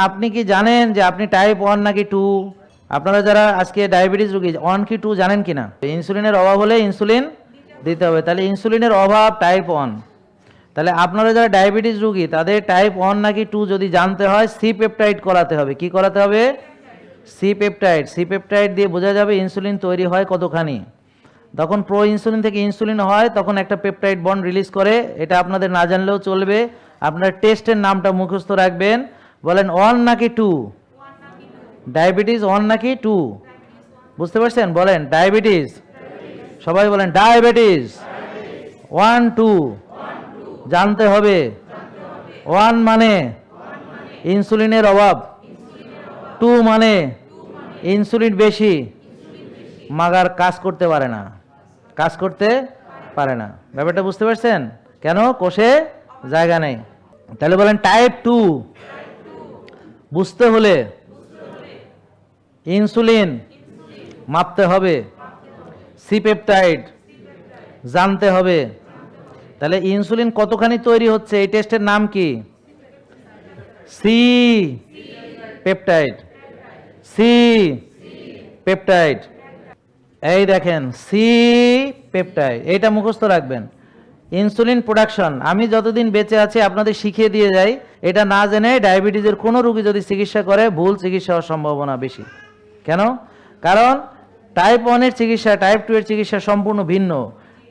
আপনি কি জানেন যে আপনি টাইপ 1 নাকি 2? আপনারা যারা আজকে ডায়াবেটিস রোগী 1 কি 2 জানেন কিনা? ইনসুলিনের অভাব হলে ইনসুলিন দিতে হবে, তাহলে ইনসুলিনের অভাব টাইপ 1। তাহলে আপনারা যারা ডায়াবেটিস রোগী তাদের টাইপ 1 নাকি 2 যদি জানতে হয় সি পেপটাইড করাতে হবে। কি করাতে হবে? C peptide. সি পেপটাইড দিয়ে বোঝা যাবে ইনসুলিন তৈরি হয় কতখানি। তখন প্রো ইনসুলিন থেকে ইনসুলিন হয় তখন একটা পেপটাইড বন্ড রিলিজ করে, এটা আপনাদের না জানলেও চলবে। আপনার টেস্টের নামটা মুখস্থ রাখবেন। বলেন 1 নাকি 2? ডায়াবেটিস 1 নাকি 2? বুঝতে পারছেন? বলেন ডায়াবেটিস। সবাই বলেন ডায়াবেটিস 1 2 জানতে হবে। 1 মানে ইনসুলিনের অভাব, 2 মানে ইনসুলিন বেশি, মাগার কাজ করতে পারে না, কাজ করতে পারে না। ব্যাপারটা বুঝতে পারছেন? কেন? কোষে জায়গা নেই। তাহলে বলেন টাইপ 2 বুঝতে হলে ইনসুলিন মাপতে হবে, সি পেপটাইড জানতে হবে। তাহলে ইনসুলিন কতখানি তৈরি হচ্ছে এই টেস্টের নাম কি? C peptide. সি পেপটাইড, এই দেখেন সি পেপটাইড, এইটা মুখস্থ রাখবেন। ইনসুলিন প্রোডাকশন আমি যতদিন বেঁচে আছি আপনাদের শিখিয়ে দিয়ে যাই। এটা না জেনে ডায়াবেটিসের কোনো রোগী যদি চিকিৎসা করে ভুল চিকিৎসা হওয়ার সম্ভাবনা বেশি। কেন? কারণ টাইপ 1 এর চিকিৎসা টাইপ 2 এর চিকিৎসা সম্পূর্ণ ভিন্ন।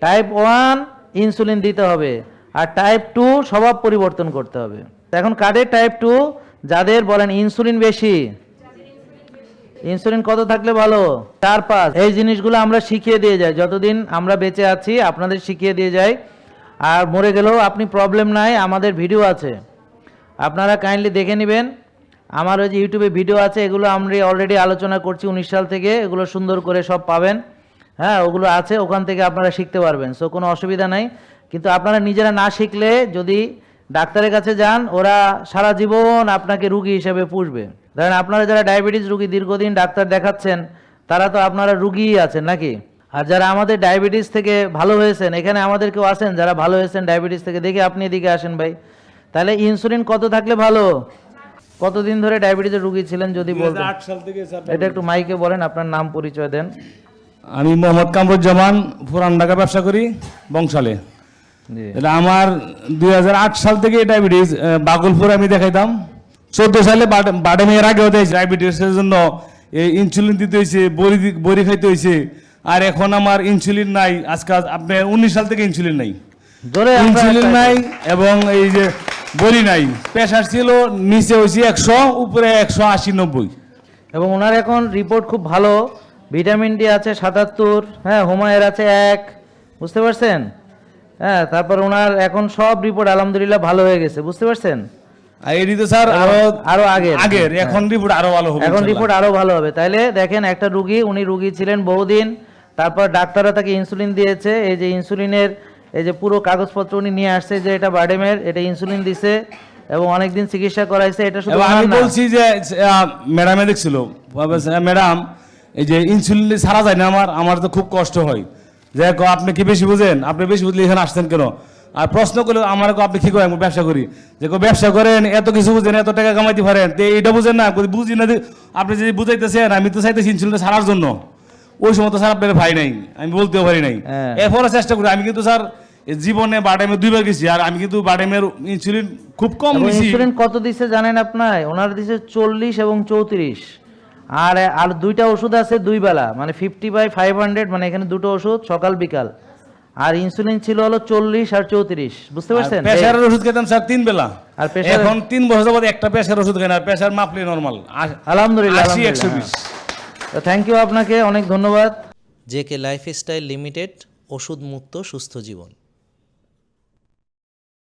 টাইপ 1 ইনসুলিন দিতে হবে, আর টাইপ 2 স্বভাব পরিবর্তন করতে হবে। এখন কাদের টাইপ 2? যাদের বলেন ইনসুলিন বেশি। ইনসুলিন কত থাকলে ভালো? 4-5। এই জিনিসগুলো আমরা শিখিয়ে দিয়ে যাই যতদিন আমরা বেঁচে আছি, আপনাদের শিখিয়ে দিয়ে যাই। আর মরে গেলেও আপনি প্রবলেম নাই, আমাদের ভিডিও আছে, আপনারা কাইন্ডলি দেখে নেবেন। আমার ওই যে ইউটিউবে ভিডিও আছে, এগুলো আমরা অলরেডি আলোচনা করছি 19 সাল থেকে, এগুলো সুন্দর করে সব পাবেন। হ্যাঁ, ওগুলো আছে, ওখান থেকে আপনারা শিখতে পারবেন, সো কোনো অসুবিধা নাই। কিন্তু আপনারা নিজেরা না শিখলে যদি ডাক্তারের কাছে যান, ওরা সারা জীবন আপনাকে রুগী হিসেবে পুষবে। ধরেন আপনারা যারা ডায়াবেটিস রুগী দীর্ঘদিন ডাক্তার দেখাচ্ছেন, তারা তো আপনারা রুগীই আছেন নাকি? আর যারা আমাদের ডায়াবেটিস থেকে ভালো হয়েছেন, এখানে আমাদের কেউ আছেন যারা ভালো হয়েছেন ডায়াবেটিস থেকে? দেখি আপনি এদিকে আসেন ভাই। তাহলে ইনসুলিন কত থাকলে ভালো? কতদিন ধরে ডায়াবেটিসের রুগী ছিলেন যদি বলতেন? 2008 সাল থেকে স্যার। এটা একটু মাইকে বলেন, আপনার নাম পরিচয় দেন। আমি মোহাম্মদ কামরুজ্জামান, পুরান ঢাকা ব্যবসা করি বংশালে। জি। এটা আমার 2008 সাল থেকে ডায়াবেটিস। বাগলপুর আমি দেখাইতাম। 14 সালে বাড়ে মেয়ের আগেও ডায়াবেটিসের জন্য ইনসুলিন দিতে হয়েছে, বড়ি খাইতে হয়েছে। আর এখন আমার ইনসুলিন নাই। আজকাল আপনার 19 সাল থেকে ইনসুলিন নাই, ইনসুলিন নাই এবং এই যে বড়ি নাই। প্রেশার ছিল নিচে হয়েছে 100, উপরে 180-90। এবং ওনার এখন রিপোর্ট খুব ভালো, ভিটামিন ডি আছে 77, হ্যাঁ হোমায়ের আছে 1, বুঝতে পারছেন? হ্যাঁ, তারপর ওনার এখন সব রিপোর্ট আলহামদুলিল্লাহ ভালো হয়ে গেছে, বুঝতে পারছেন? এটি তো স্যার আরো আগের এখন রিপোর্ট আরো ভালো হবে, এখন রিপোর্ট আরো ভালো হবে। তাইলে দেখেন একটা রুগী, উনি রুগী ছিলেন বহুদিন, তারপর ডাক্তাররা তাকে ইনসুলিন দিয়েছে। এই যে ইনসুলিনের এই যে পুরো কাগজপত্র উনি নিয়ে আসছে, যে এটা বার্ডেমের, এটা ইনসুলিন দিছে এবং অনেকদিন চিকিৎসা করাইছে। এটা শুধু আমি বলছি যে ম্যাডামে দেখছিল, ম্যাডাম এই যে ইনসুলিন ছাড়া যায় না, আমার তো খুব কষ্ট হয়। যে আপনি কি বেশি বুঝেন? আপনি বেশি বুঝলে এখানে আসছেন কেন? আর প্রশ্ন করলে আমার আপনি কি করেন? ব্যবসা করি। যে ব্যবসা করেন, এত কিছু বুঝেন, এত টাকা কামাইতে পারেন, তো এটা বুঝেন না? বুঝি না, আপনি যদি বুঝাইতেছেন। আমি তো চাইতেছি ইনসুলিনটা ছাড়ার জন্য। ওই সময় তো স্যার আপনার ভাই নাই, আমি বলতেও পারি নাই। এরপরে চেষ্টা করি। আমি কিন্তু স্যার জীবনে বাডেমে 2 বার গেছি, আর আমি কিন্তু বাডেমের ইনসুলিন খুব কম দিছি। ইনসুলিন কত দিছে জানেন আপনার? ওনার দিছে 40 এবং 34। আর 2টা ওষুধ আছে 2 বেলা, মানে 50/500, মানে এখানে 2টো ওষুধ সকাল বিকাল। আর ইনসুলিন ছিল হলো 40 আর 34, বুঝতে পারছেন? প্রেসারের ওষুধ খেতাম স্যার 3 বেলা। আর এখন 3 বছর যাবত একটা প্রেসার ওষুধ খাই না, আর প্রেসার মাপলে নরমাল আলহামদুলিল্লাহ। 80-120। তো থ্যাংক ইউ, আপনাকে অনেক ধন্যবাদ। জেকে লাইফস্টাইল লিমিটেড, ওষুধ মুক্ত সুস্থ জীবন।